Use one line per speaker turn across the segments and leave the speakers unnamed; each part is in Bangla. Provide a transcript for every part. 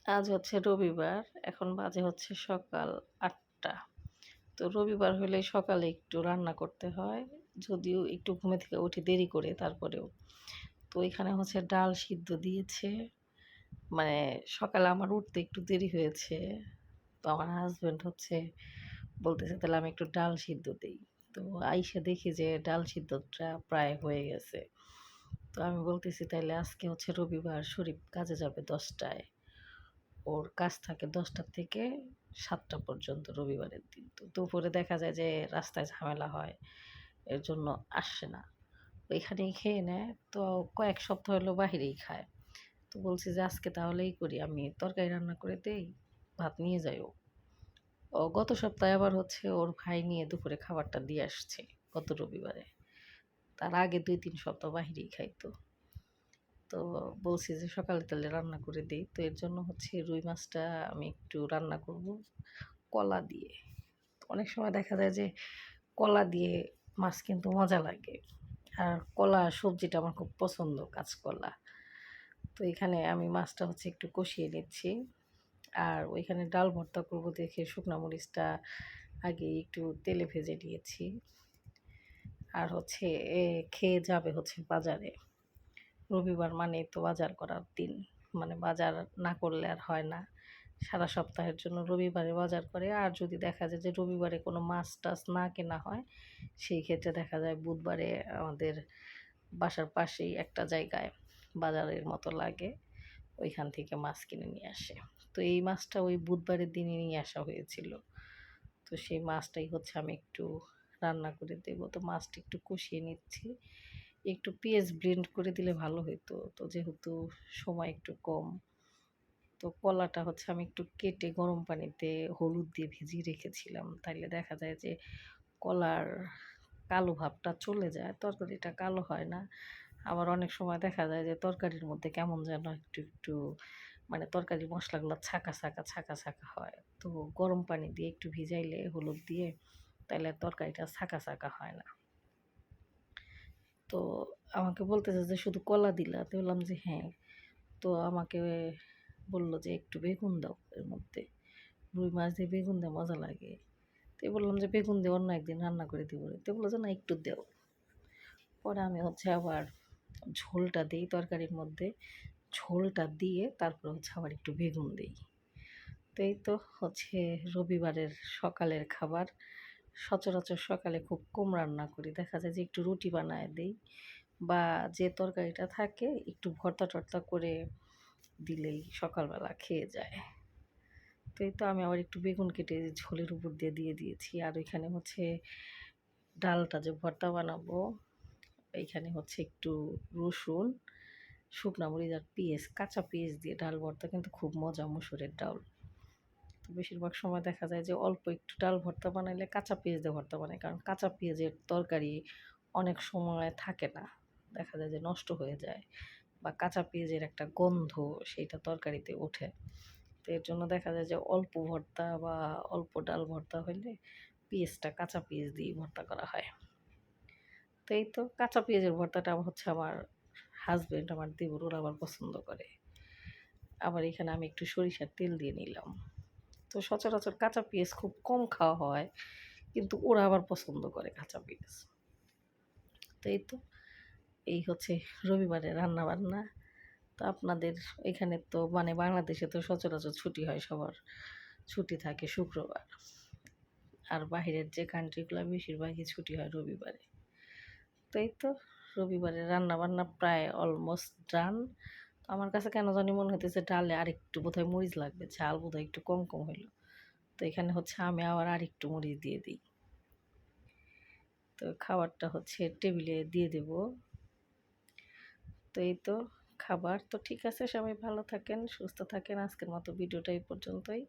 আজ হচ্ছে রবিবার। এখন বাজে হচ্ছে সকাল ৮ঃ০০। তো রবিবার হলে সকালে একটু রান্না করতে হয়। যদিও একটু ঘুমে থেকে উঠি দেরি করে তারপরেও। তো এখানে হচ্ছে ডাল সিদ্ধ দিয়েছে। মানে সকালে আমার উঠতে একটু দেরি হয়েছে। তো আমার হাসব্যান্ড হচ্ছে বলতেছে, "তাহলে আমি একটু ডাল সিদ্ধ দেই।" তো আইসা দেখি যে ডাল সিদ্ধটা প্রায় হয়ে গেছে। তো আমি বলতেছি, "তাইলে আজকে হচ্ছে রবিবার, শরীফ কাজে যাবে ১০টায়। ওর কাজ থাকে ১০টা থেকে ৭টা পর্যন্ত রবিবারের দিন। তো দুপুরে দেখা যায় যে রাস্তায় ঝামেলা হয়। এর জন্য আসে না। এখানেই খেয়ে নেয়। তো কয়েক সপ্তাহ হলো বাহিরেই খায়। তো বলছি যে আজকে তাহলে এই করি, আমি তরকারি রান্না করে দেই, ভাত নিয়ে যাইও। ও গত সপ্তাহে আবার হচ্ছে ওর ভাই নিয়ে দুপুরে খাবারটা দিয়ে আসছে গত রবিবারে। তার আগে ২-৩ সপ্তাহ বাহিরেই খাইতো। তো বলছি যে সকালে তাহলে রান্না করে দেই। তো এর জন্য হচ্ছে রুই মাছটা আমি একটু রান্না করব কলা দিয়ে। অনেক সময় দেখা যায় যে কলা দিয়ে মাছ কিন্তু মজা লাগে। আর কলা সবজিটা আমার খুব পছন্দ, কাঁচকলা। তো এখানে আমি মাছটা হচ্ছে একটু কষিয়ে নিচ্ছি। আর ওইখানে ডাল ভর্তা করব দেখে শুকনা মরিচটা আগে একটু তেলে ভেজে নিয়েছি। আর হচ্ছে খেয়ে যাবে হচ্ছে বাজারে। রবিবার মানেই তো বাজার করার দিন। মানে বাজার না করলে আর হয় না। সারা সপ্তাহের জন্য রবিবারে বাজার করে। আর যদি দেখা যায় যে রবিবারে কোনো মাছ-টাছ না কেনা হয়, সেই ক্ষেত্রে দেখা যায় বুধবারে আমাদের বাসার পাশেই একটা জায়গায় বাজারের মতো লাগে। ওইখান থেকে মাছ কিনে নিয়ে আসে। তো এই মাছটা ওই বুধবারের দিনই নিয়ে আসা হয়েছিল। তো সেই মাছটাই হচ্ছে আমি একটু রান্না করে দেব। তো মাছটা একটু কষিয়ে নিচ্ছি। একটু পেঁয়াজ ব্লেন্ড করে দিলে ভালো হইতো। তো যেহেতু সময় একটু কম, তো কলাটা হচ্ছে আমি একটু কেটে গরম পানিতে হলুদ দিয়ে ভিজিয়ে রেখেছিলাম। তাইলে দেখা যায় যে কলার কালো ভাবটা চলে যায়। তরকারিটা কালো হয় না। আবার অনেক সময় দেখা যায় যে তরকারির মধ্যে কেমন যেন একটু মানে তরকারির মসলাগুলো ছাকা হয়। তো গরম পানি দিয়ে একটু ভিজাইলে হলুদ দিয়ে তাইলে তরকারিটা ছাকা হয় না। তো আমাকে বলতেছে যে, "শুধু কলা দিলা?" তো বললাম যে, "হ্যাঁ।" তো আমাকে বলল যে, "একটু বেগুন দাও এর মধ্যে। রুই মাছ দিয়ে বেগুন দিয়ে মজা লাগে।" তো বললাম যে, "বেগুন দিয়ে অন্য একদিন রান্না করে দিবো।" তো বলল যে, "না একটু দেও।" পরে আমি হচ্ছে আবার ঝোলটা দেই তরকারির মধ্যে। ঝোলটা দিয়ে তারপরে হচ্ছে আবার একটু বেগুন দেই। তো এই তো হচ্ছে রবিবারের সকালের খাবার। সচরাচর সকালে খুব কম রান্না করি। দেখা যায় যে একটু রুটি বানায় দেই বা যে তরকারিটা থাকে একটু ভর্তা-টর্তা করে দিলেই সকালবেলা খেয়ে যায়। তো এই তো আমি আবার একটু বেগুন কেটে ঝোলের উপর দিয়ে দিয়েছি। আর ওইখানে হচ্ছে ডালটা যে ভর্তা বানাবো, এইখানে হচ্ছে একটু রসুন, শুকনা মরিচ আর পেঁয়াজ, কাঁচা পেঁয়াজ দিয়ে ডাল ভর্তা কিন্তু খুব মজা মসুরের ডাল। তো বেশিরভাগ সময় দেখা যায় যে অল্প একটু ডাল ভর্তা বানাইলে কাঁচা পেঁয়াজ দিয়ে ভর্তা বানাই। কারণ কাঁচা পেঁয়াজের তরকারি অনেক সময় থাকে না। দেখা যায় যে নষ্ট হয়ে যায় বা কাঁচা পেঁয়াজের একটা গন্ধ সেইটা তরকারিতে ওঠে। তো এর জন্য দেখা যায় যে অল্প ভর্তা বা অল্প ডাল ভর্তা হইলে পেঁয়াজটা কাঁচা পেঁয়াজ দিয়েই ভর্তা করা হয়। তো এই তো কাঁচা পেঁয়াজের ভর্তাটা হচ্ছে আমার হাসব্যান্ড, আমার দেবর ওরা আবার পছন্দ করে। আবার এখানে আমি একটু সরিষার তেল দিয়ে নিলাম। তো সচরাচর কাঁচা পেঁয়াজ খুব কম খাওয়া হয়। কিন্তু ওরা আবার পছন্দ করে কাঁচা পেঁয়াজ। তো এই তো এই হচ্ছে রবিবারের রান্না-বান্না। তো আপনাদের এখানে তো মানে বাংলাদেশে তো সচরাচর ছুটি হয় সবার। ছুটি থাকে শুক্রবার। আর বাহিরের যে কান্ট্রিগুলা বেশিরভাগই ছুটি হয় রবিবারে। তো এই তো রবিবারের রান্না-বান্না প্রায় অলমোস্ট ডান। তো আমার কাছে কেন জানি মনে হইতেছে ডালে আরেকটু বোধহয় মরিচ লাগবে। ঝাল বোধহয় একটু কম হইল। তো এখানে হচ্ছে আমি আবার আরেকটু মরিচ দিয়ে দিই। তো খাবারটা হচ্ছে টেবিলে দিয়ে দেব। তো এই তো খাবার তো ঠিক আছে। সবাই ভালো থাকেন, সুস্থ থাকেন। আজকের মতো ভিডিওটা এই পর্যন্তই।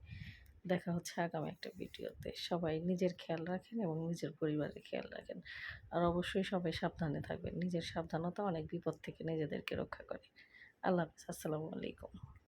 দেখা হচ্ছে আগামী একটা ভিডিওতে। সবাই নিজের খেয়াল রাখেন এবং নিজের পরিবারের খেয়াল রাখেন। আর অবশ্যই সবাই সাবধানে থাকবেন। নিজের সাবধানতা অনেক বিপদ থেকে নিজেদেরকে রক্ষা করে। আল্লাহ হাফেজ। আসসালামু আলাইকুম।